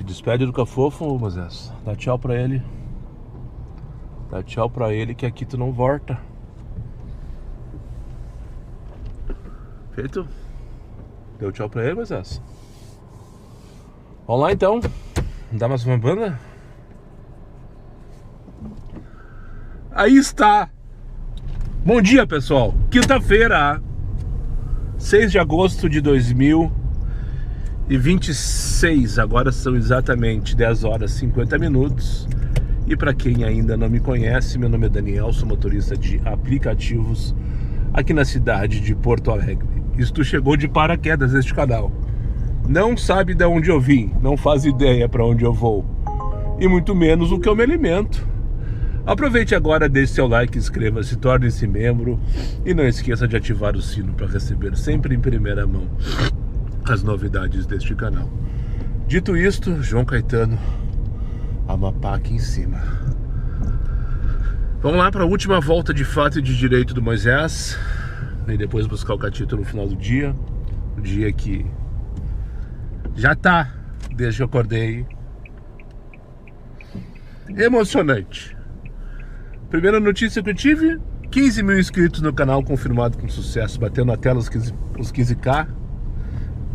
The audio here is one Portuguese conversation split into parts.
Te despede do Cafofo, Moisés. Dá tchau pra ele. Dá tchau pra ele que aqui tu não volta. Feito? Deu tchau pra ele, Moisés? Vamos lá então. Dá mais uma banda? Aí está. Bom dia, pessoal. Quinta-feira, 6 de agosto de 2026. Agora são exatamente 10 horas e 50 minutos. E para quem ainda não me conhece, meu nome é Daniel, sou motorista de aplicativos aqui na cidade de Porto Alegre. Isto chegou de paraquedas neste canal. Não sabe de onde eu vim, não faz ideia para onde eu vou. E muito menos o que eu me alimento. Aproveite agora, deixe seu like, inscreva-se, torne-se membro e não esqueça de ativar o sino para receber sempre em primeira mão as novidades deste canal. Dito isto, João Caetano, Amapá aqui em cima. Vamos lá para a última volta de fato e de direito do Moisés e depois buscar o Catito no final do dia. O dia que já tá, desde que eu acordei, emocionante. Primeira notícia que eu tive: 15 mil inscritos no canal, confirmado com sucesso, batendo na tela os 15k.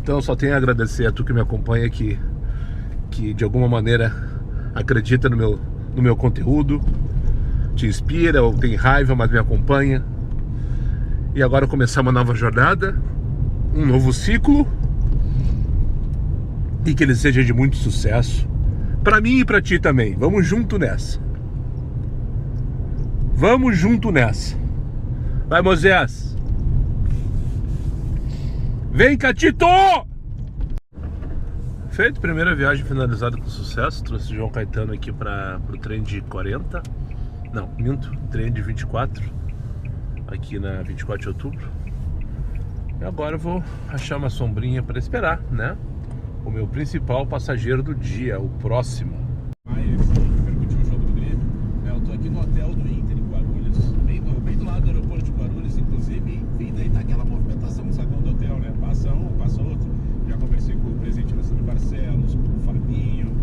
Então só tenho a agradecer a tu que me acompanha, que de alguma maneira acredita no meu conteúdo, te inspira ou tem raiva, mas me acompanha. E agora começar uma nova jornada, um novo ciclo, e que ele seja de muito sucesso para mim e para ti também. Vamos junto nessa. Vamos junto nessa. Vai, Moisés. Vem, Catito! Feito, primeira viagem finalizada com sucesso. Trouxe o João Caetano aqui para o trem de 40. Não, minto, trem de 24. Aqui na 24 de outubro. E agora eu vou achar uma sombrinha para esperar, né? O meu principal passageiro do dia, o próximo. Repercutiu o jogo do Grêmio. Eu tô aqui no hotel do Inter em Guarulhos, bem do lado do aeroporto de Guarulhos, inclusive. E daí tá aquela movimentação no saguão do hotel, né? Passa um, passa outro. Já conversei com o presidente Alessandro Barcelos, com o Fabinho,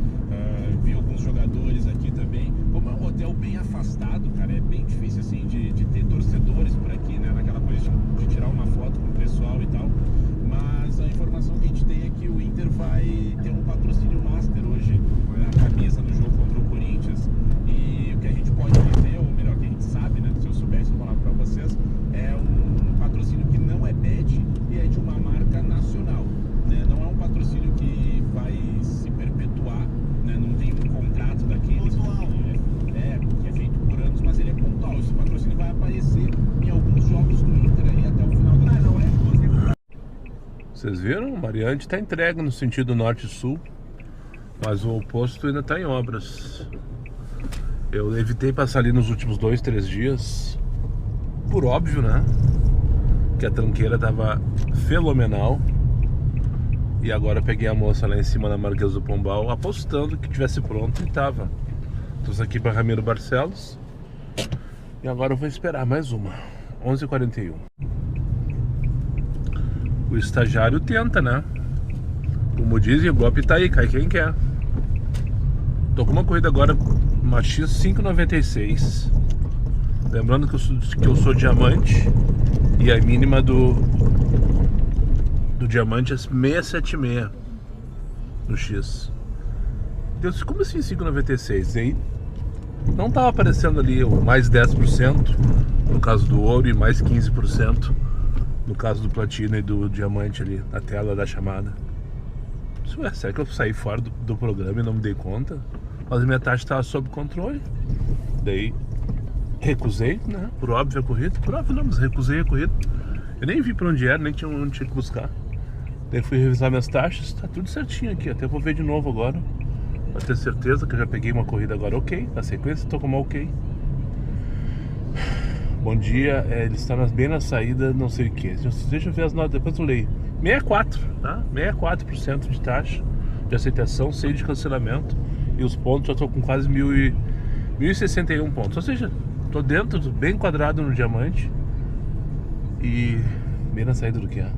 vi alguns jogadores aqui também. Como é um hotel bem afastado, cara, é bem difícil assim de ter torcedores por aqui, né? Naquela coisa de tirar uma foto com o pessoal e tal. Mas a informação que a gente tem é que o Inter vai ter um patrocínio master hoje na camisa no jogo contra o Corinthians. E o que a gente pode dizer, ou melhor, que a gente sabe, né? Se eu soubesse falar para vocês, é um patrocínio que não é badge e é de uma marca nacional, né? Não é um patrocínio que vai se perpetuar, né? Não tem um contrato daquele que é feito por anos, mas ele é pontual. Esse patrocínio vai aparecer em alguns jogos do Inter aí até o final do ano. Não é exclusivo. Vocês viram? O Mariante está entregue no sentido norte-sul, mas o oposto ainda está em obras. Eu evitei passar ali nos últimos 2, 3 dias, por óbvio, né? Que a tranqueira tava fenomenal. E agora eu peguei a moça lá em cima na Marquesa do Pombal, apostando que tivesse pronto, e tava. Trouxe aqui para Ramiro Barcelos. E agora eu vou esperar mais uma. 11h41. O estagiário tenta, né? Como dizem, o golpe tá aí, cai quem quer. Tô com uma corrida agora, uma X 5,96. Lembrando que eu sou diamante. E a mínima do diamante é 676 no X. Deus, como assim 5,96? Aí não tava aparecendo ali o mais 10% no caso do ouro e mais 15% no caso do platino e do diamante ali na tela da chamada. Ué, será que eu saí fora do programa e não me dei conta? Mas minha taxa estava sob controle. Daí recusei, né? Por óbvio a corrida. Por óbvio não, mas recusei a corrida. Eu nem vi pra onde era, nem tinha onde tinha que buscar. Daí fui revisar minhas taxas, tá tudo certinho aqui. Até vou ver de novo agora, pra ter certeza que eu já peguei uma corrida agora ok. Na sequência tô com uma ok. Bom dia, ele está bem na saída, não sei o que. Deixa eu ver as notas, depois eu leio. 64, tá? 64% de taxa de aceitação, 6 de cancelamento. E os pontos já estou com quase 1.061 pontos. Ou seja, estou dentro, bem quadrado no diamante. E bem na saída do que é.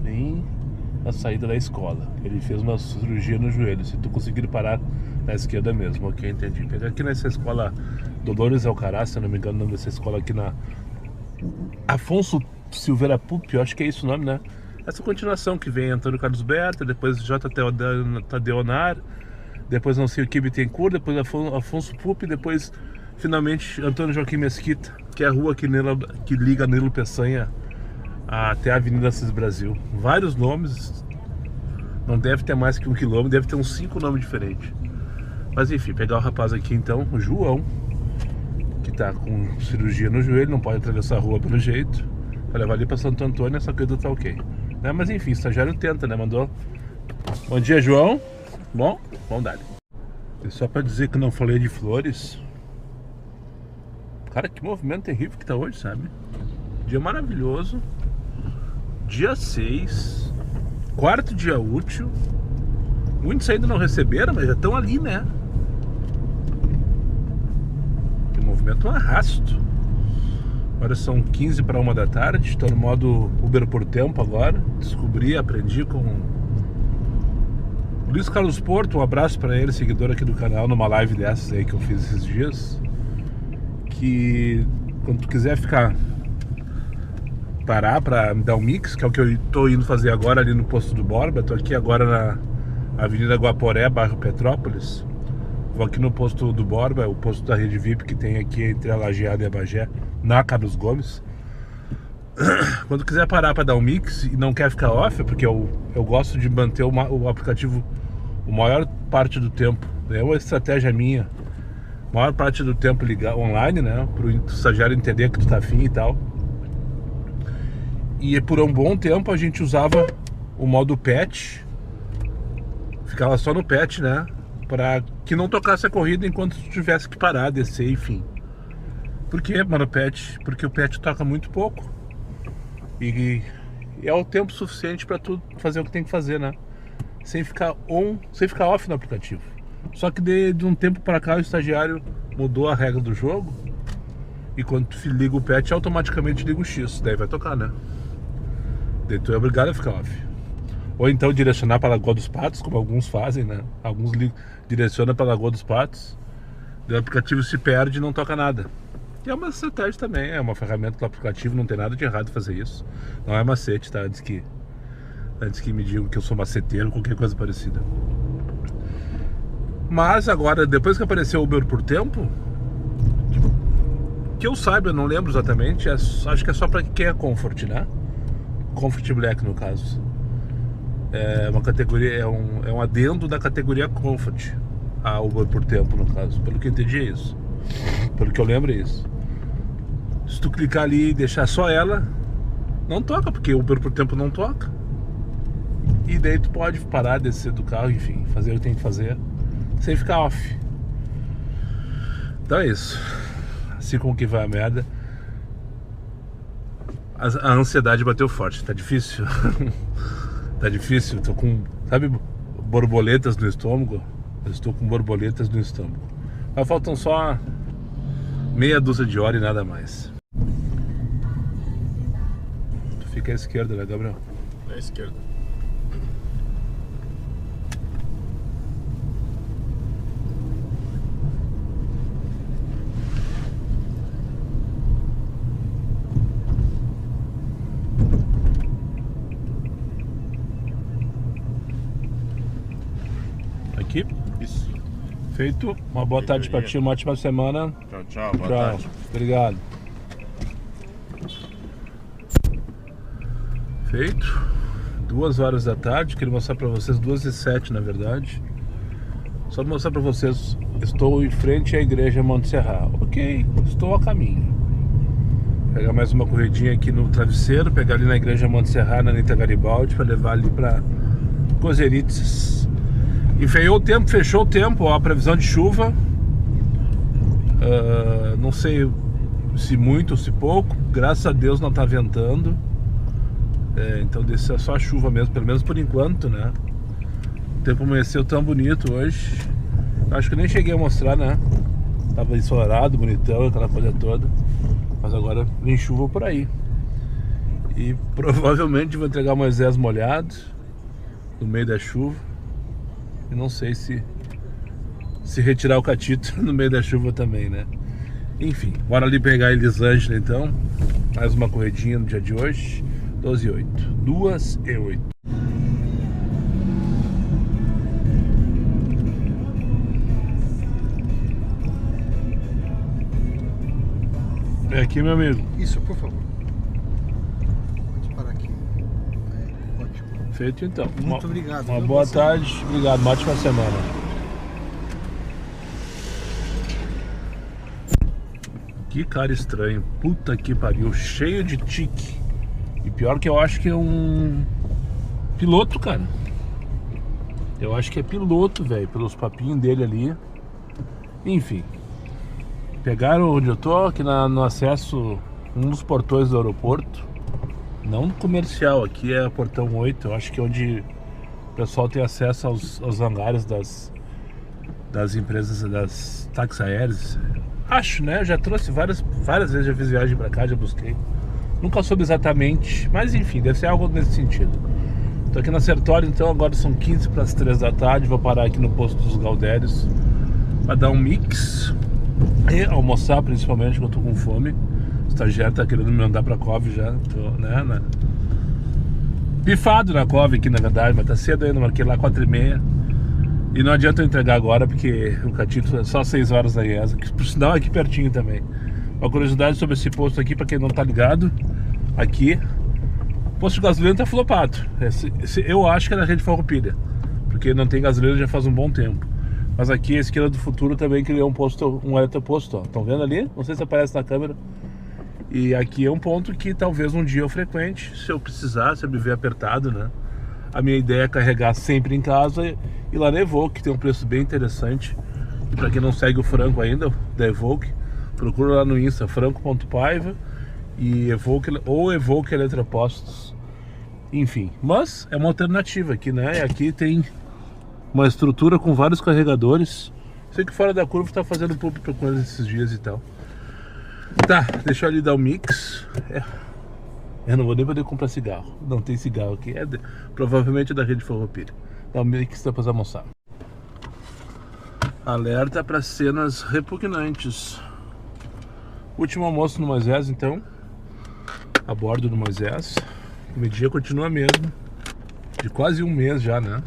Bem na saída da escola. Ele fez uma cirurgia no joelho. Se tu conseguir parar na esquerda mesmo, ok, entendi. Pegar aqui nessa escola Dolores Alcaraz, se eu não me engano, o nome dessa escola aqui na Afonso Silveira Pupi, eu acho que é isso o nome, né? Essa continuação que vem Antônio Carlos Berta, depois J. Tadeonar, depois não sei o que Bittencourt, depois Afonso Pupi, depois finalmente Antônio Joaquim Mesquita, que é a rua que liga Nilo Peçanha até a Avenida Assis Brasil. Vários nomes, não deve ter mais que 1 quilômetro, deve ter uns 5 nomes diferentes. Mas enfim, pegar o rapaz aqui então, o João, que tá com cirurgia no joelho, não pode atravessar a rua pelo jeito, para levar ali para Santo Antônio, essa coisa tá ok. Né? Mas enfim, o estagiário tenta, né? Mandou. Bom dia, João. Bom, vamos dar. E só para dizer que não falei de flores. Cara, que movimento terrível que tá hoje, sabe? Dia maravilhoso. Dia 6. Quarto dia útil. Muitos ainda não receberam, mas já estão ali, né? Tem movimento um arrasto. Agora são 15 para 1 da tarde. Estou no modo Uber por tempo agora. Descobri, aprendi com o Luiz Carlos Porto. Um abraço para ele, seguidor aqui do canal, numa live dessas aí que eu fiz esses dias. Que quando tu quiser parar para me dar um mix, que é o que eu estou indo fazer agora ali no posto do Borba. Estou aqui agora na Avenida Guaporé, bairro Petrópolis. Vou aqui no posto do Borba, o posto da Rede VIP que tem aqui entre a Lajeada e a Bagé, na Carlos Gomes. Quando quiser parar para dar um mix e não quer ficar off, porque eu gosto de manter o aplicativo a maior parte do tempo. É uma estratégia minha. A maior parte do tempo ligar online, né? Para o estagiário entender que tu tá afim e tal. E por um bom tempo a gente usava o modo pet. Ficava só no pet, né? Para que não tocasse a corrida enquanto tu tivesse que parar, descer, enfim. Por que, mano, pet? Porque o pet toca muito pouco. E é o tempo suficiente para tu fazer o que tem que fazer, né? Sem ficar off no aplicativo. Só que de um tempo para cá o estagiário mudou a regra do jogo. E quando tu liga o pet, automaticamente liga o X. Daí vai tocar, né? Daí tu é obrigado a ficar off. Ou então direcionar para a Lagoa dos Patos, como alguns fazem, né? Alguns direcionam para a Lagoa dos Patos. Daí o aplicativo se perde e não toca nada. E é uma estratégia também, é uma ferramenta do aplicativo, não tem nada de errado fazer isso. Não é macete, tá? Antes que me digam que eu sou maceteiro ou qualquer coisa parecida. Mas agora, depois que apareceu o Uber por tempo, que eu saiba, eu não lembro exatamente, acho que é só para quem é Comfort, né? Comfort Black no caso. É uma categoria, é um adendo da categoria Comfort, a Uber por tempo no caso. Pelo que eu entendi é isso. Pelo que eu lembro é isso. Se tu clicar ali e deixar só ela, não toca, porque o Uber por tempo não toca. E daí tu pode parar, descer do carro, enfim, fazer o que tem que fazer sem ficar off. Então é isso. Assim como que vai a merda. A ansiedade bateu forte, tá difícil. Tá difícil, tô com, sabe, borboletas no estômago. Eu estou com borboletas no estômago. Mas faltam só meia dúzia de horas e nada mais. Tu fica à esquerda, né, Gabriel? À esquerda. Aqui? Isso. Feito. Uma boa tarde pra ti, uma ótima semana. Tchau, tchau. Boa tarde. Obrigado. Feito. 2 horas da tarde. Queria mostrar pra vocês 2h07 na verdade. Só mostrar pra vocês. Estou em frente à igreja Monte Serra. Ok, estou a caminho. Pegar mais uma corridinha aqui no travesseiro. Pegar ali na igreja Monte Serra, na Anitta Garibaldi, pra levar ali pra Cozerites. Enfeiou o tempo, fechou o tempo, ó, a previsão de chuva. Não sei se muito ou se pouco. Graças a Deus não tá ventando. Então desse é só a chuva mesmo, pelo menos por enquanto, né? O tempo amanheceu tão bonito hoje. Acho que nem cheguei a mostrar, né? Tava ensolarado, bonitão, aquela coisa toda. Mas agora vem chuva por aí. E provavelmente vou entregar o Moisés molhado. no meio da chuva. E não sei se retirar o catito no meio da chuva também, né? Enfim, bora ali pegar a Elisângela então. Mais uma corridinha no dia de hoje. 12h08. 2h08. É aqui, meu amigo. Isso, por favor. Pode parar aqui. Ótimo. Feito então. Muito obrigado. Uma boa tarde. Obrigado. Uma ótima semana. Que cara estranho. Puta que pariu. Cheio de tique. E pior que eu acho que é um piloto, cara. Eu acho que é piloto, velho. Pelos papinhos dele ali. Enfim. Pegaram onde eu tô, aqui no acesso, um dos portões do aeroporto. Não comercial, aqui é portão 8. Eu acho que é onde o pessoal tem acesso aos hangares das empresas, das táxis aéreas. Acho, né? Eu já trouxe várias vezes, já fiz viagem pra cá, já busquei. Nunca soube exatamente, mas enfim, deve ser algo nesse sentido. Tô aqui na Sertório, então agora são 15 para as 3 da tarde. Vou parar aqui no posto dos Galdérios pra dar um mix e almoçar, principalmente, porque eu tô com fome. O estagiário tá querendo me mandar pra Cove já. Tô, né? Pifado na Cove aqui, na verdade, mas tá cedo ainda, marquei lá 4h30. E não adianta eu entregar agora, porque o catito é só 6 horas da IESA, que por sinal é aqui pertinho também. Uma curiosidade sobre esse posto aqui, pra quem não tá ligado, aqui, o posto de gasolina tá flopado. Eu acho que é da rede Farroupilha, porque não tem gasolina já faz um bom tempo. Mas aqui a Esquina do Futuro também criou um eletroposto, ó. Estão vendo ali? Não sei se aparece na câmera. E aqui é um ponto que talvez um dia eu frequente, se eu precisar, se eu me ver apertado, né? A minha ideia é carregar sempre em casa e lá na Evoque, que tem um preço bem interessante. E pra quem não segue o Franco ainda, da Evoque, procura lá no Insta, franco.paiva e Evoque Eletropostos. Enfim, mas é uma alternativa aqui, né? E aqui tem uma estrutura com vários carregadores. Sei que fora da curva tá fazendo público com eles esses dias e tal. Tá, deixa eu ali dar o mix. Eu não vou nem poder comprar cigarro. Não tem cigarro aqui. Provavelmente é da rede Farroupilha. Dá o mix depois almoçar. Alerta para cenas repugnantes. Último almoço no Moisés, então. A bordo do Moisés. O dia continua mesmo. De quase um mês já, né?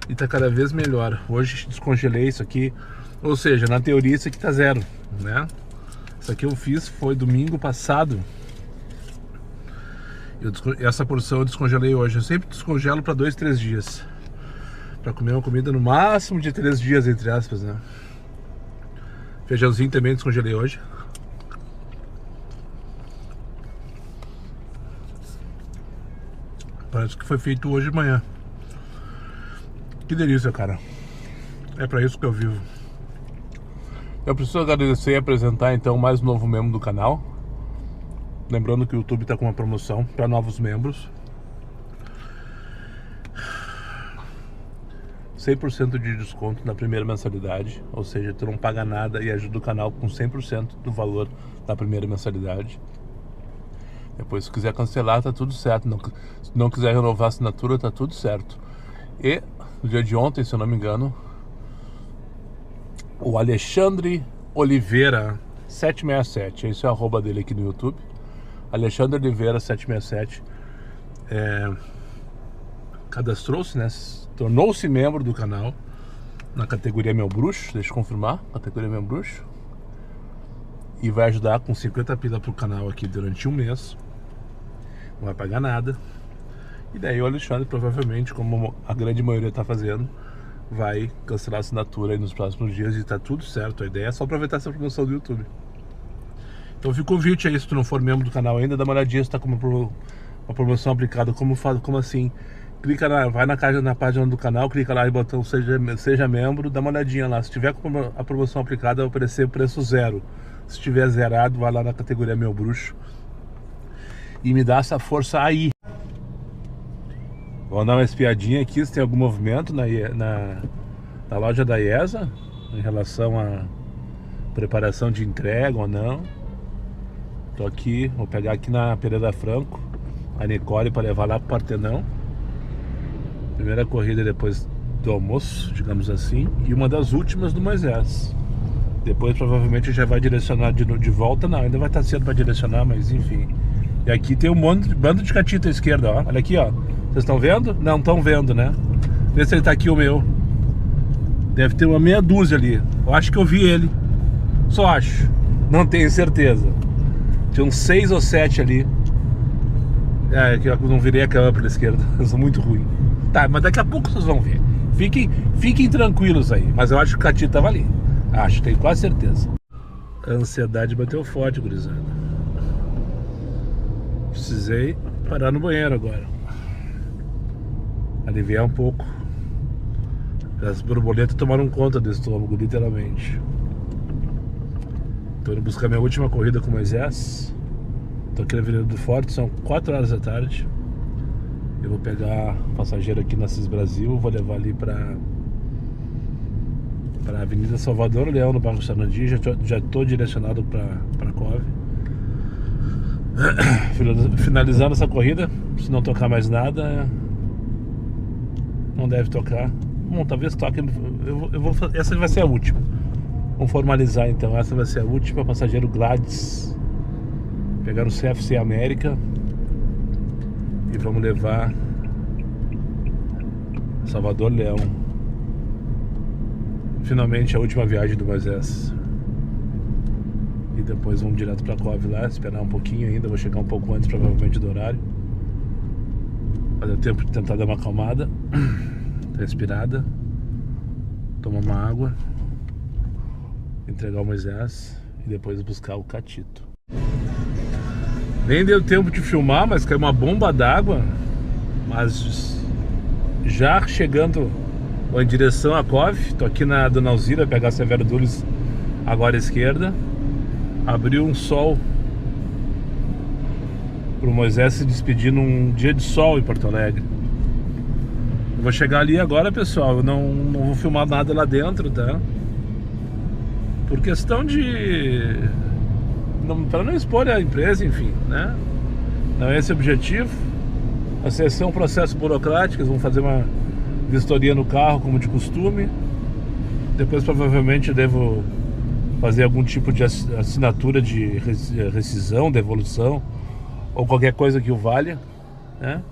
E tá cada vez melhor. Hoje descongelei isso aqui. Ou seja, na teoria isso aqui tá zero, né? Isso aqui eu fiz, foi domingo passado. Essa porção eu descongelei hoje. Eu sempre descongelo para 2, 3 dias. Para comer uma comida no máximo de 3 dias, entre aspas, né? Feijãozinho também descongelei hoje. Parece que foi feito hoje de manhã. Que delícia, cara. É pra isso que eu vivo. Eu preciso agradecer e apresentar então mais um novo membro do canal. Lembrando que o YouTube está com uma promoção para novos membros. 100% de desconto na primeira mensalidade. Ou seja, tu não paga nada e ajuda o canal com 100% do valor da primeira mensalidade. Depois, se quiser cancelar, tá tudo certo. Se não quiser renovar a assinatura, tá tudo certo. E no dia de ontem, se eu não me engano, o Alexandre Oliveira 767, esse é o arroba dele aqui no YouTube. Alexandre Oliveira 767 cadastrou-se, né? Tornou-se membro do canal na categoria Meu Bruxo, deixa eu confirmar, categoria Meu Bruxo, e vai ajudar com 50 pila pro canal aqui durante um mês. Não vai pagar nada. E daí o Alexandre, provavelmente, como a grande maioria tá fazendo, vai cancelar a assinatura aí nos próximos dias e tá tudo certo. A ideia é só aproveitar essa promoção do YouTube. Então fica o convite aí, se tu não for membro do canal ainda, dá uma olhadinha se tá com uma promoção aplicada. Como assim? Vai na página do canal, clica lá e botão seja membro, dá uma olhadinha lá. Se tiver com a promoção aplicada, vai aparecer preço zero. Se tiver zerado, vai lá na categoria Meu Bruxo e me dá essa força aí. Vamos dar uma espiadinha aqui se tem algum movimento na loja da IESA em relação à preparação de entrega ou não. Tô aqui, vou pegar aqui na Pereira Franco a Nicole para levar lá pro Partenão. Primeira corrida depois do almoço, digamos assim, e uma das últimas do Moisés. Depois provavelmente já vai direcionar de volta. Não, ainda vai estar cedo para direcionar, mas enfim. E aqui tem um bando de catita à esquerda, ó. Olha aqui, ó. Vocês estão vendo? Não, estão vendo, né? Vê se ele tá aqui, o meu. Deve ter uma meia dúzia ali. Eu acho que eu vi ele. Só acho. Não tenho certeza. Tinha uns 6 ou 7 ali. É, que eu não virei a câmera pela esquerda. Eu sou muito ruim. Tá, mas daqui a pouco vocês vão ver. Fiquem tranquilos aí. Mas eu acho que o catita tava ali. Acho, tenho quase certeza. A ansiedade bateu forte, gurizada. Precisei parar no banheiro agora. Aliviar um pouco. As borboletas tomaram conta do estômago, literalmente. Tô indo buscar minha última corrida com o Moisés. Tô aqui na Avenida do Forte, são 4 horas da tarde. Eu vou pegar passageiro aqui na Assis Brasil. Vou levar ali pra Avenida Salvador Leão, no bairro Sarandi. Já tô direcionado pra Cove. Finalizando essa corrida, se não tocar mais nada, não deve tocar. Bom, talvez toque. Essa vai ser a última. Vamos formalizar então. Essa vai ser a última. Passageiro Gladys. Pegar o CFC América e vamos levar Salvador Leão. Finalmente a última viagem do Moisés. E depois vamos direto pra Cove lá, esperar um pouquinho ainda. Vou chegar um pouco antes provavelmente do horário. Vai dar tempo de tentar dar uma acalmada, respirada, tomar uma água, entregar o Moisés e depois buscar o catito. Nem deu tempo de filmar, mas caiu uma bomba d'água. Mas já chegando em direção a Cove. Tô aqui na Dona Alzira, pegar Severo Dulles agora à esquerda. Abriu um sol pro Moisés se despedir num dia de sol em Porto Alegre. Eu vou chegar ali agora, pessoal. Eu não vou filmar nada lá dentro, tá? Por questão de... para não expor a empresa, enfim, né? Não é esse o objetivo. Vai ser um processo burocrático. Eles vão fazer uma vistoria no carro, como de costume. Depois provavelmente eu devo fazer algum tipo de assinatura de rescisão, devolução, ou qualquer coisa que o valha, né?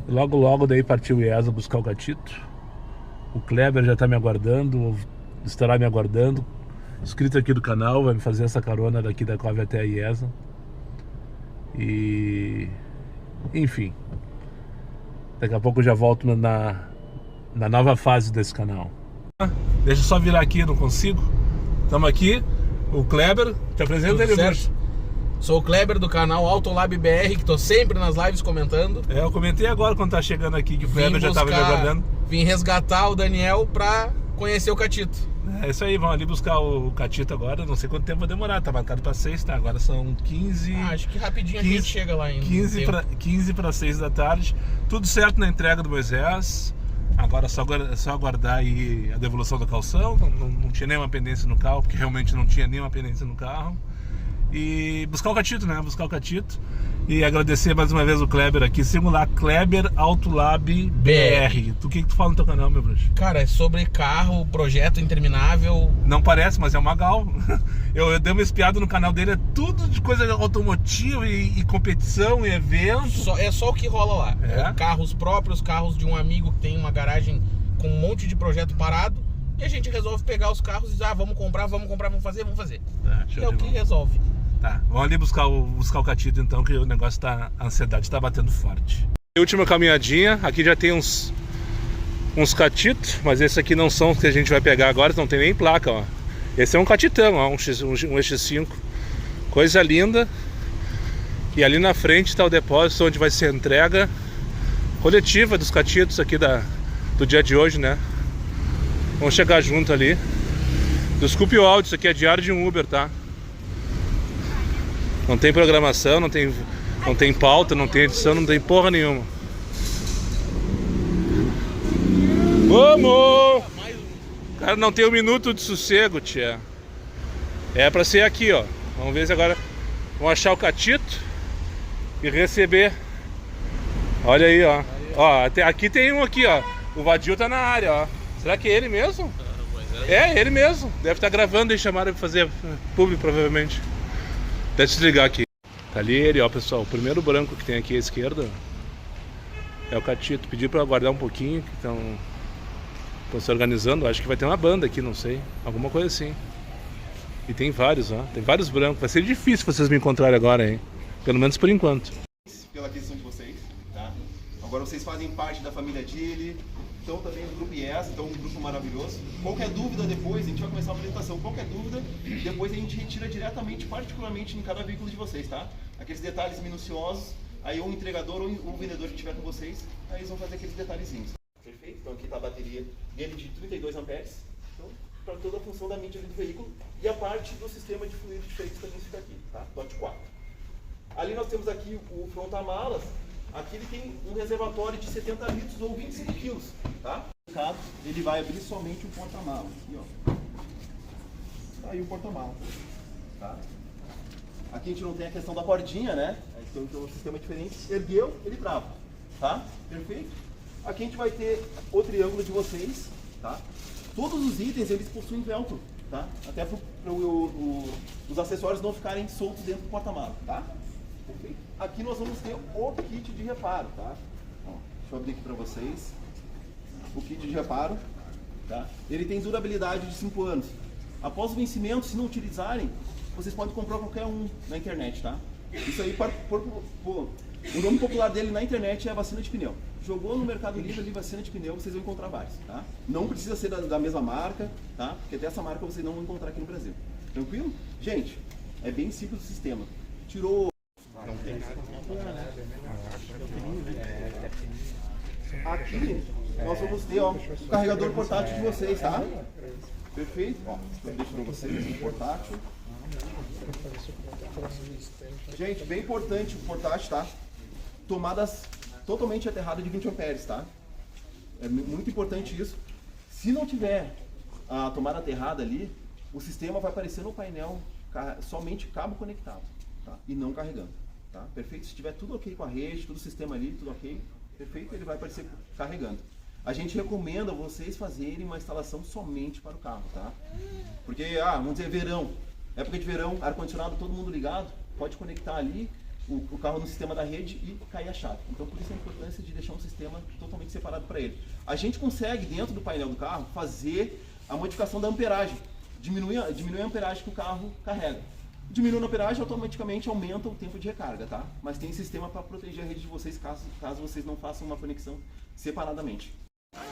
E logo daí partiu o IESA buscar o catito. O Kleber já está me aguardando, estará me aguardando, inscrito aqui do canal, vai me fazer essa carona daqui da Cove até a IESA. E... enfim, daqui a pouco eu já volto na nova fase desse canal. Deixa eu só virar aqui, não consigo. Estamos aqui, o Kleber, te apresenta ele, Bruxo. Sou o Kleber do canal Autolab BR, que tô sempre nas lives comentando. É, eu comentei agora quando tá chegando aqui que o Kleber já tava me aguardando. Vim resgatar o Daniel pra conhecer o catito. É isso aí, vamos ali buscar o catito agora. Não sei quanto tempo vai demorar, tá marcado pra 6, tá? Agora são 15... acho que rapidinho 15, a gente chega lá ainda. 15 para 6 da tarde. Tudo certo na entrega do Moisés. Agora é só aguardar aí a devolução da calção. Não tinha nenhuma pendência no carro, porque realmente não tinha nenhuma pendência no carro. E buscar o catito, né? Buscar o catito. E agradecer mais uma vez o Kleber aqui. Sigam lá, Kleber Autolab BR. O que tu fala no teu canal, meu bruxo? Cara, é sobre carro, projeto interminável. Não parece, mas é uma gal. Eu dei uma espiada no canal dele, é tudo de coisa automotiva e competição e evento. É só o que rola lá. É? Carros próprios, carros de um amigo que tem uma garagem com um monte de projeto parado. E a gente resolve pegar os carros e dizer, vamos comprar, vamos fazer. É o que resolve. Tá, vamos ali buscar o catito então, que o negócio tá... a ansiedade tá batendo forte. Última caminhadinha, aqui já tem uns catitos, mas esses aqui não são os que a gente vai pegar agora, não tem nem placa, ó. Esse é um catitão, ó, um X5, coisa linda. E ali na frente tá o depósito onde vai ser a entrega coletiva dos catitos aqui do dia de hoje, né? Vamos chegar junto ali. Desculpe o áudio, isso aqui é diário de um Uber, tá? Não tem programação, não tem pauta, não tem edição, não tem porra nenhuma. Vamos! Cara, não tem um minuto de sossego, tia. É pra ser aqui, ó. Vamos ver se agora vamos achar o catito e receber. Olha aí, ó. Ó, aqui tem um aqui, ó. O Vadio tá na área, ó. Será que é ele mesmo? É, ele mesmo. Deve estar gravando e chamaram pra fazer público, provavelmente. Deixa eu desligar aqui. Tá ali ele, ó, pessoal. O primeiro branco que tem aqui à esquerda é o Catito. Pedi pra aguardar um pouquinho, que estão se organizando. Acho que vai ter uma banda aqui, não sei. Alguma coisa assim. E tem vários, ó. Tem vários brancos. Vai ser difícil vocês me encontrarem agora, hein? Pelo menos por enquanto. Pela questão de vocês, tá? Agora vocês fazem parte da família Dili, então também o grupo IES, então um grupo maravilhoso. Qualquer dúvida depois, a gente vai começar a apresentação. Qualquer dúvida, depois a gente retira diretamente, particularmente em cada veículo de vocês, tá? Aqueles detalhes minuciosos, aí ou o entregador ou o vendedor que estiver com vocês, aí eles vão fazer aqueles detalhezinhos. Perfeito? Então aqui está a bateria dele de 32 amperes, então para toda a função da mídia do veículo, e a parte do sistema de fluido de freios também fica aqui, tá? Dot 4. Ali nós temos aqui o fronta-malas. Aqui ele tem um reservatório de 70 litros ou 25 quilos, tá? Ele vai abrir somente o porta-malas. Aqui, ó. Tá aí o porta-malas, tá? Aqui a gente não tem a questão da cordinha, né? Então tem um sistema diferente. Ergueu, ele trava, tá? Perfeito? Aqui a gente vai ter o triângulo de vocês, tá? Todos os itens eles possuem velcro, tá? Até para os acessórios não ficarem soltos dentro do porta-malas, tá? Perfeito? Aqui nós vamos ter o kit de reparo, tá? Ó, deixa eu abrir aqui para vocês. O kit de reparo, tá? Ele tem durabilidade de 5 anos. Após o vencimento, se não utilizarem, vocês podem comprar qualquer um na internet, tá? Isso aí, o nome popular dele na internet é vacina de pneu. Jogou no Mercado Livre ali, vacina de pneu, vocês vão encontrar vários, tá? Não precisa ser da mesma marca, tá? Porque dessa marca vocês não vão encontrar aqui no Brasil. Tranquilo? Gente, é bem simples o sistema. Tirou... Não tem aqui nós vamos ter, ó, o carregador portátil de vocês, tá? Perfeito? Ó, eu deixo para vocês o portátil. Gente, bem importante o portátil, tá? Tomadas totalmente aterradas de 20 amperes, tá? É muito importante isso. Se não tiver a tomada aterrada ali, o sistema vai aparecer no painel somente cabo conectado, tá? E não carregando. Tá? Perfeito? Se tiver tudo ok com a rede, todo o sistema ali, tudo ok, perfeito, ele vai aparecer carregando. A gente recomenda vocês fazerem uma instalação somente para o carro, tá? Porque, vamos dizer, verão, época de verão, ar-condicionado, todo mundo ligado, pode conectar ali o carro no sistema da rede e cair a chave. Então, por isso a importância de deixar um sistema totalmente separado para ele. A gente consegue, dentro do painel do carro, fazer a modificação da amperagem, diminuir a amperagem que o carro carrega. Diminuindo a amperagem, automaticamente aumenta o tempo de recarga, tá? Mas tem sistema para proteger a rede de vocês caso vocês não façam uma conexão separadamente.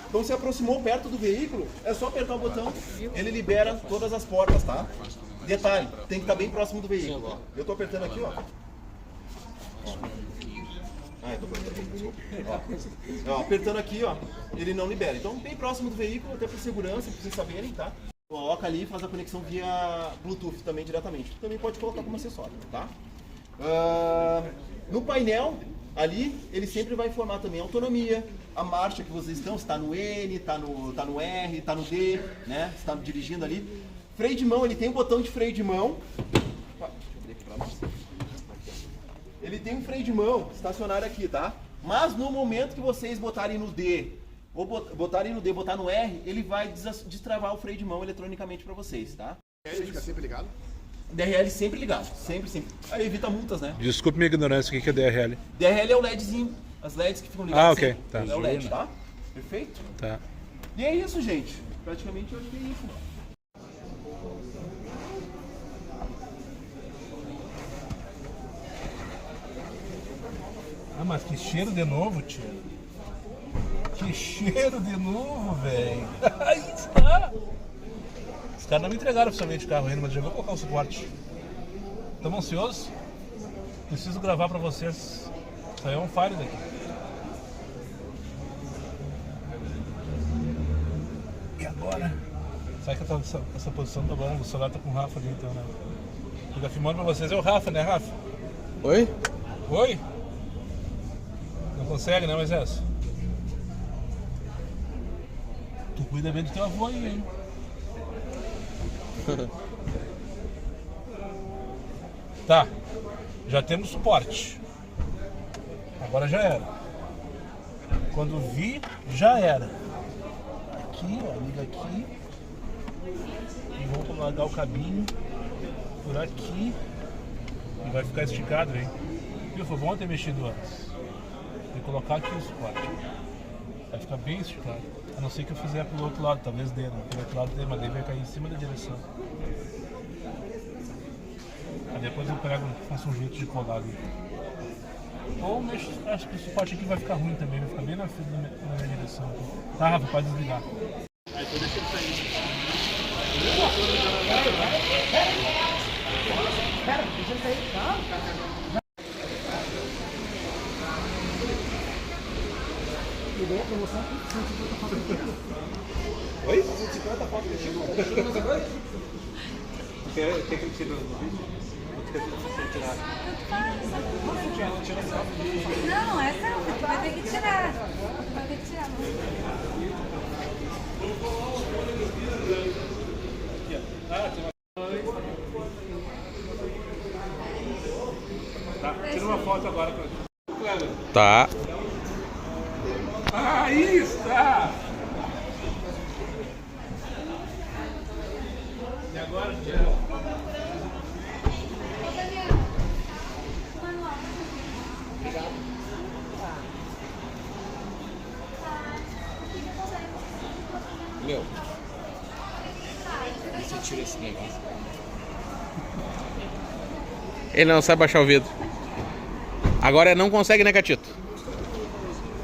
Então se aproximou perto do veículo, é só apertar o botão, ele libera todas as portas, tá? Detalhe, tem que estar bem próximo do veículo. Eu tô apertando aqui, ó. Eu tô apertando aqui. Ó, apertando aqui, ó, ele não libera. Então bem próximo do veículo, até por segurança, pra vocês saberem, tá? Coloca ali e faz a conexão via Bluetooth também diretamente. Também pode colocar como acessório, tá? No painel, ali, ele sempre vai informar também a autonomia, a marcha que vocês estão, se está no N, está no R, está no D, né? Se está dirigindo ali. Freio de mão, ele tem um botão de freio de mão. Deixa eu abrir aqui pra você. Ele tem um freio de mão estacionário aqui, tá? Mas no momento que vocês botarem no D, ou botarem no D, botar no R, ele vai destravar o freio de mão eletronicamente para vocês, tá? Ele fica sempre ligado? DRL sempre ligado, sempre. Aí evita multas, né? Desculpe minha ignorância, o que é DRL? DRL é o LEDzinho, as LEDs que ficam ligadas. Ok, tá. É o LED, tá? Perfeito? Tá. E é isso, gente. Praticamente eu acho que é isso. Mas que cheiro de novo, tio. Que cheiro de novo, velho. Aí está. Os caras não me entregaram oficialmente o carro ainda, mas já vou colocar o suporte. Estamos ansiosos? Preciso gravar pra vocês. Isso aí é um fire daqui. E agora? Sabe que essa posição tá bom? O celular tá com o Rafa ali então, né? Fica filmando pra vocês. É o Rafa, né, Rafa? Oi? Oi? Não consegue, né, Moisés? Tu cuida bem do teu avô aí, hein? Tá, já temos suporte. Agora já era. Quando vi, já era. aqui, ó, liga aqui. E vamos largar o cabinho por aqui. E vai ficar esticado, hein? Viu? Foi bom ter mexido antes. E colocar aqui o suporte. Vai ficar bem esticado. A não ser que eu fizer pro outro lado, talvez dê, né? Pro outro lado dê, mas daí vai cair em cima da direção. Aí depois eu pego, faço um jeito de colar ali. Ou mexo, acho que o suporte aqui vai ficar ruim também, vai ficar bem na frente na minha direção. Tá, Rafa, pode desligar. Aí tô deixando sair. Pera, deixa eu sair, tá? Me deu a promoção aqui, 150 fotos de tiro. Oi? 150 fotos de tiro? Tá chegando mais agora? Quer que eu tire no vídeo? Não, é selfie, tu vai ter que tirar. Vai ter que tirar. Tá, tira uma foto agora pra gente. Tá. Aí está! E agora, tira. Meu, você tira esse negócio. Ele não sabe baixar o vidro. Agora não consegue, né, Catito?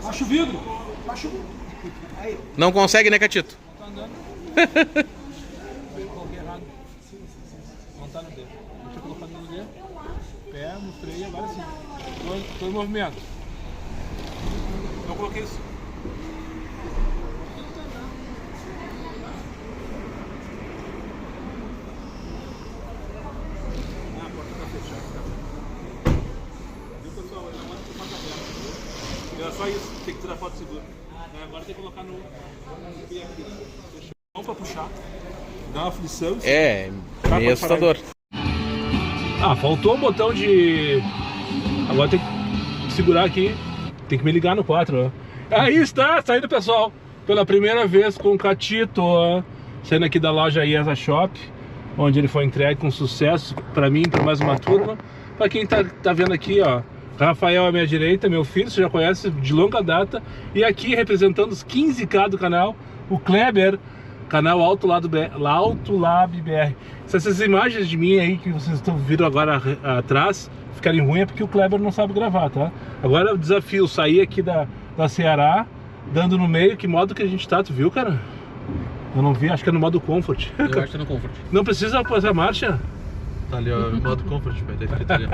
Baixa o vidro. Baixa o vidro. Aí, Não consegue, né, Catito? tá andando. Coloquei errado. Não tá no dedo. Deixa eu colocar no dedo. Pé, no freio, agora sim. Tô em movimento. Não coloquei isso. Ah, a porta tá fechada. Viu, pessoal? Não manda que porta aberta. Era só isso. Tem que tirar foto segura. Agora tem que colocar no... Fechou. Vamos pra puxar. Dá uma aflição. É, meio assustador. Ah, faltou o botão de... Agora tem que segurar aqui. Tem que me ligar no 4, ó. Aí está, saindo, pessoal. Pela primeira vez com o Catito, ó. Saindo aqui da loja IESA Shop, onde ele foi entregue com sucesso pra mim, pra mais uma turma. Pra quem tá vendo aqui, ó, Rafael à minha direita, meu filho, você já conhece de longa data. E aqui, representando os 15K do canal, o Kleber, canal Alto Lab BR. Se essas imagens de mim aí que vocês estão vendo agora atrás ficarem ruins, é porque o Kleber não sabe gravar, tá? Agora o desafio, sair aqui da Ceará, dando no meio. Que modo que a gente tá, tu viu, cara? Eu não vi, acho que é no modo Comfort. Eu acho que é no Comfort. Não precisa fazer a marcha? Tá ali, ó, modo Comfort, vai ter que ali.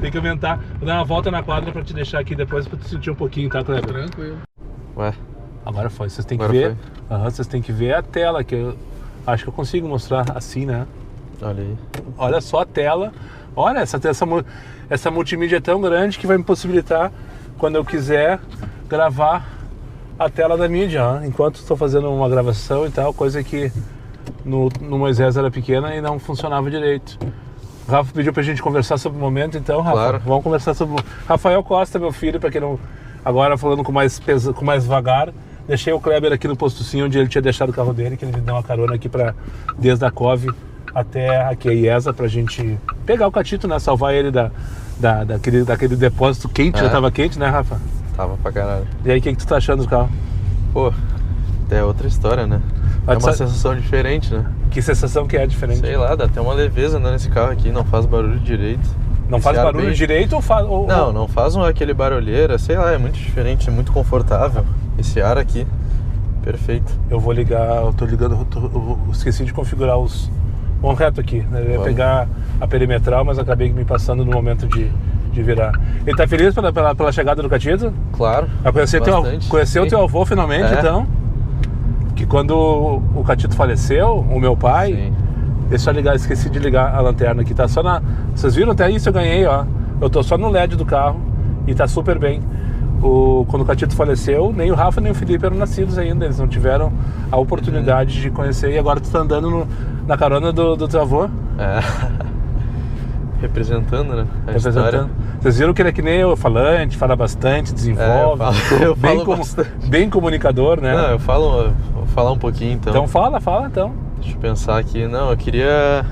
Tem que aumentar. Vou dar uma volta na quadra pra te deixar aqui depois, pra tu sentir um pouquinho, tá, Kleber? Tranquilo. Ué, Agora foi, vocês têm que Agora ver. Vocês têm que ver a tela, que eu acho que eu consigo mostrar assim, né? olha aí. Olha só a tela. Olha, essa multimídia é tão grande que vai me possibilitar, quando eu quiser, gravar a tela da mídia, ó, enquanto estou fazendo uma gravação e tal, coisa que no Moisés era pequena e não funcionava direito. O Rafa pediu pra gente conversar sobre o momento, então, Rafa, Claro. vamos conversar sobre... Rafael Costa, meu filho, pra quem não... Agora falando com mais vagar, deixei o Kleber aqui no posto sim, onde ele tinha deixado o carro dele, que ele me deu uma carona aqui desde a Cove até aqui a IESA, pra gente pegar o Catito, né, salvar ele daquele depósito quente, já tava quente, né, Rafa? Tava pra caralho. E aí, o que tu tá achando do carro? Pô, é outra história, né? É uma sensação diferente, né? Que sensação que é diferente? Sei lá, dá até uma leveza andando nesse carro aqui, não faz barulho direito. Não Esse faz ar barulho bem- direito ou faz... Não faz aquele barulheira, sei lá, é muito diferente, é muito confortável. Esse ar aqui, perfeito. Eu vou ligar, eu tô ligando, eu esqueci de configurar os... Vamos reto aqui, né? Eu ia pegar a perimetral, mas acabei me passando no momento de virar. Ele tá feliz pela chegada do Catito? Claro. Vai conhecer o sim. teu avô finalmente, É. então? Que quando o Catito faleceu, o meu pai... Sim. Deixa eu ligar, esqueci de ligar a lanterna aqui, tá só na... Vocês viram? Até isso eu ganhei, ó. Eu tô só no LED do carro e tá super bem. Quando o Catito faleceu, nem o Rafa nem o Felipe eram nascidos ainda, eles não tiveram a oportunidade de conhecer. E agora tu tá andando na carona do teu avô. É. Representando, né? A história. Representando. Vocês viram que ele é que nem eu, falante, fala bastante, desenvolve. eu bem falo bastante. Bem comunicador, né? Não, eu falo falar um pouquinho então. Então fala então. Deixa eu pensar aqui. Não, eu queria...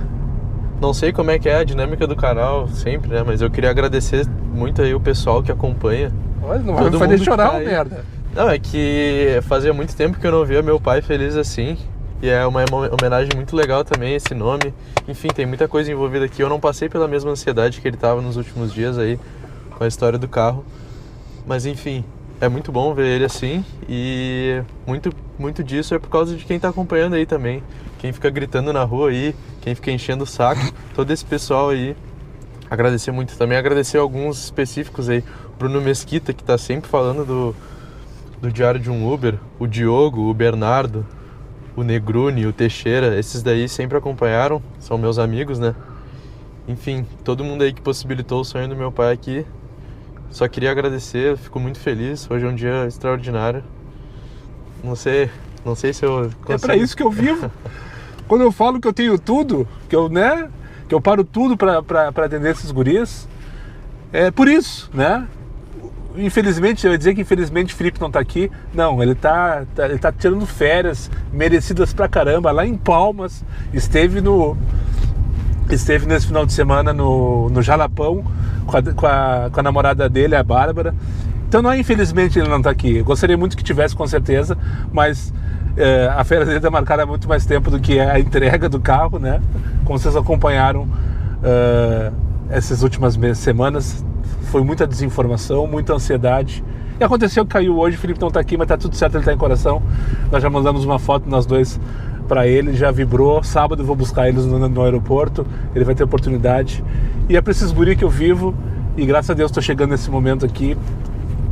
Não sei como é que é a dinâmica do canal sempre, né? Mas eu queria agradecer muito aí o pessoal que acompanha. Olha, não vai Todo me fazer mundo chorar, que tá aí. merda. Não, é que fazia muito tempo que eu não via meu pai feliz assim. E é uma homenagem muito legal também, esse nome. Enfim, tem muita coisa envolvida aqui. Eu não passei pela mesma ansiedade que ele tava nos últimos dias aí, com a história do carro. Mas enfim, é muito bom ver ele assim. E muito disso é por causa de quem tá acompanhando aí também. Quem fica gritando na rua aí, quem fica enchendo o saco. Todo esse pessoal aí. Agradecer muito também. Agradecer alguns específicos aí. Bruno Mesquita, que tá sempre falando do Diário de um Uber. O Diogo, o Bernardo, o Negruni, o Teixeira. Esses daí sempre acompanharam. São meus amigos, né? Enfim, todo mundo aí que possibilitou o sonho do meu pai aqui. Só queria agradecer, eu fico muito feliz. Hoje é um dia extraordinário. Não sei se eu consigo. É pra isso que eu vivo. Quando eu falo que eu tenho tudo, que eu paro tudo pra atender esses guris, é por isso, né? Infelizmente, eu ia dizer que infelizmente o Felipe não tá aqui. Não, ele tá tirando férias merecidas pra caramba lá em Palmas. Esteve nesse final de semana no Jalapão com a namorada dele, a Bárbara. Então não é infelizmente ele não tá aqui. Eu gostaria muito que tivesse, com certeza, mas a férias dele tá marcada há muito mais tempo do que a entrega do carro, né? Como vocês acompanharam essas últimas semanas, foi muita desinformação, muita ansiedade. E aconteceu que caiu hoje, o Felipe não tá aqui, mas tá tudo certo, ele tá em Coração. Nós já mandamos uma foto, nós dois, para ele, já vibrou. Sábado eu vou buscar eles no aeroporto, ele vai ter oportunidade. E é pra esses guri que eu vivo, e graças a Deus estou chegando nesse momento aqui,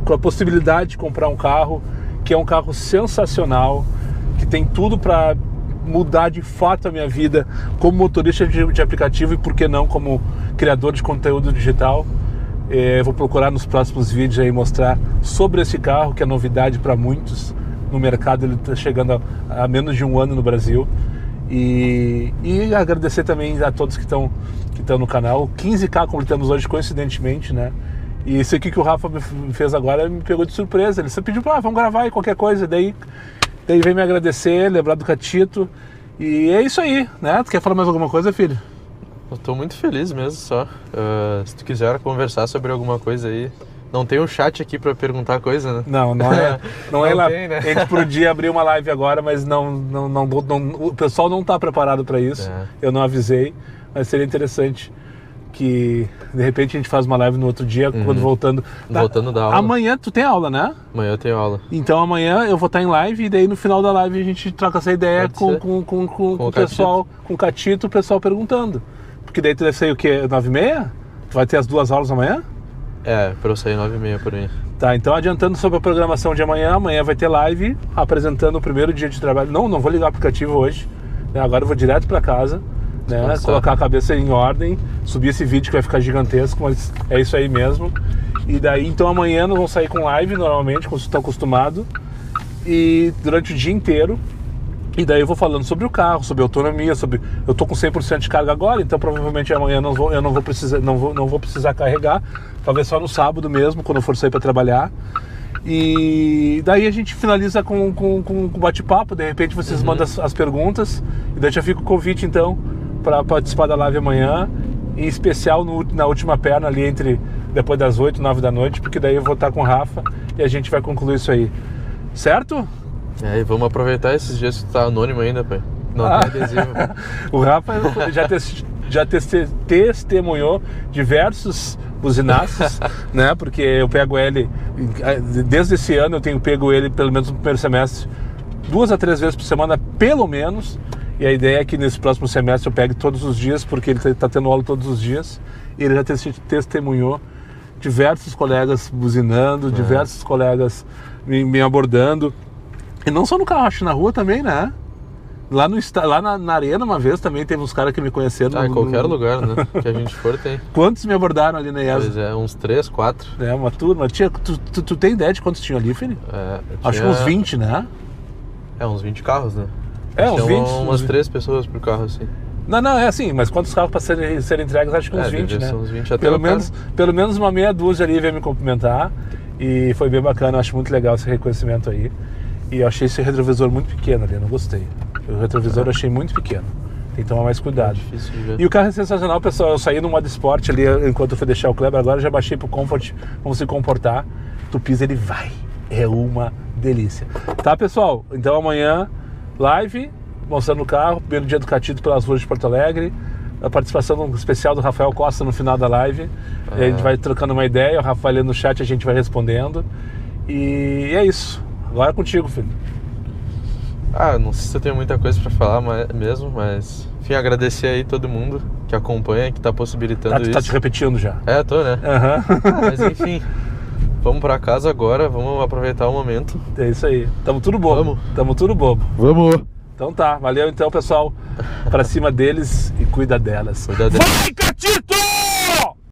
com a possibilidade de comprar um carro, que é um carro sensacional, que tem tudo para mudar de fato a minha vida como motorista de aplicativo e, por que não, como criador de conteúdo digital. Vou procurar nos próximos vídeos aí mostrar sobre esse carro, que é novidade para muitos no mercado. Ele está chegando a menos de um ano no Brasil. E agradecer também a todos que estão no canal. 15K completamos hoje, coincidentemente, né? E isso aqui que o Rafa me fez agora me pegou de surpresa. Ele só pediu para vamos gravar aí qualquer coisa. Daí vem me agradecer, lembrar do Catito. E é isso aí, né? Tu quer falar mais alguma coisa, filho? Eu tô muito feliz mesmo só. Se tu quiser conversar sobre alguma coisa aí. Não tem um chat aqui pra perguntar coisa, né? Não é lá. Tem, né? A gente podia abrir uma live agora, mas não, o pessoal não tá preparado pra isso. Eu não avisei, mas seria interessante que de repente a gente faz uma live no outro dia, quando voltando da aula. Amanhã tu tem aula, né? Amanhã eu tenho aula. Então amanhã eu vou estar em live e daí no final da live a gente troca essa ideia com o pessoal, com o Catito, o pessoal perguntando. Porque daí tu deve sair o quê? 9h30? Tu vai ter as 2 aulas amanhã? Pra eu sair 9h30 por aí. Tá, então adiantando sobre a programação de amanhã vai ter live apresentando o primeiro dia de trabalho. Não vou ligar o aplicativo hoje, né? Agora eu vou direto pra casa, né? Colocar a cabeça em ordem, subir esse vídeo que vai ficar gigantesco, mas é isso aí mesmo. E daí, então amanhã nós vamos sair com live normalmente, como vocês estão acostumados, e durante o dia inteiro. E daí eu vou falando sobre o carro, sobre autonomia, eu tô com 100% de carga agora, então provavelmente amanhã eu não vou precisar carregar, talvez só no sábado mesmo, quando eu for sair para trabalhar. E daí a gente finaliza com bate-papo, de repente vocês mandam as perguntas, e daí já fica o convite então para participar da live amanhã, em especial na última perna ali depois das 8, 9 da noite, porque daí eu vou estar com o Rafa e a gente vai concluir isso aí, certo? E vamos aproveitar esses dias que tu tá anônimo ainda, pai. Não tem adesivo. O Rafa já testemunhou diversos buzinaços, né? Porque eu pego ele, desde esse ano eu tenho pego ele pelo menos no primeiro semestre 2 a 3 vezes por semana, pelo menos. E a ideia é que nesse próximo semestre eu pegue todos os dias, porque ele tá tendo aula todos os dias. E ele já testemunhou diversos colegas buzinando, diversos colegas me abordando. E não só no carro, acho na rua também, né? Lá na arena uma vez também teve uns caras que me conheceram. Em qualquer lugar, né? Que a gente for tem. Quantos me abordaram ali na IESA? Pois uns 3, 4. Uma turma. Tu tem ideia de quantos tinham ali, Felipe? Acho que uns 20, né? Uns 20 carros, né? Uns 20. Umas 3 pessoas por carro, assim. Não, é assim, mas quantos carros para serem entregues? Acho que uns 20, né? Uns 20 até pelo menos uma meia dúzia ali veio me cumprimentar. E foi bem bacana, acho muito legal esse reconhecimento aí. E eu achei esse retrovisor muito pequeno ali, eu não gostei. O retrovisor eu achei muito pequeno. Tem que tomar mais cuidado. Difícil de ver. E o carro é sensacional, pessoal. Eu saí no modo esporte ali enquanto eu fui deixar o Kleber. Agora eu já baixei pro Comfort. Vamos se comportar. Tu pisa, ele vai. É uma delícia. Tá, pessoal? Então amanhã, live, mostrando o carro. Primeiro dia do Catito pelas ruas de Porto Alegre. A participação especial do Rafael Costa no final da live. E a gente vai trocando uma ideia. O Rafael lendo no chat, a gente vai respondendo. E é isso. Agora é contigo, filho. Não sei se eu tenho muita coisa pra falar mesmo, mas... Enfim, agradecer aí todo mundo que acompanha, que tá possibilitando isso. Tá te repetindo já. Tô, né? Mas enfim, vamos pra casa agora, vamos aproveitar o momento. É isso aí. Tamo tudo bobo. Tamo tudo bobo. Vamos! Então tá, valeu então, pessoal. Pra cima deles e cuida delas. Cuida delas. Vai, Catito!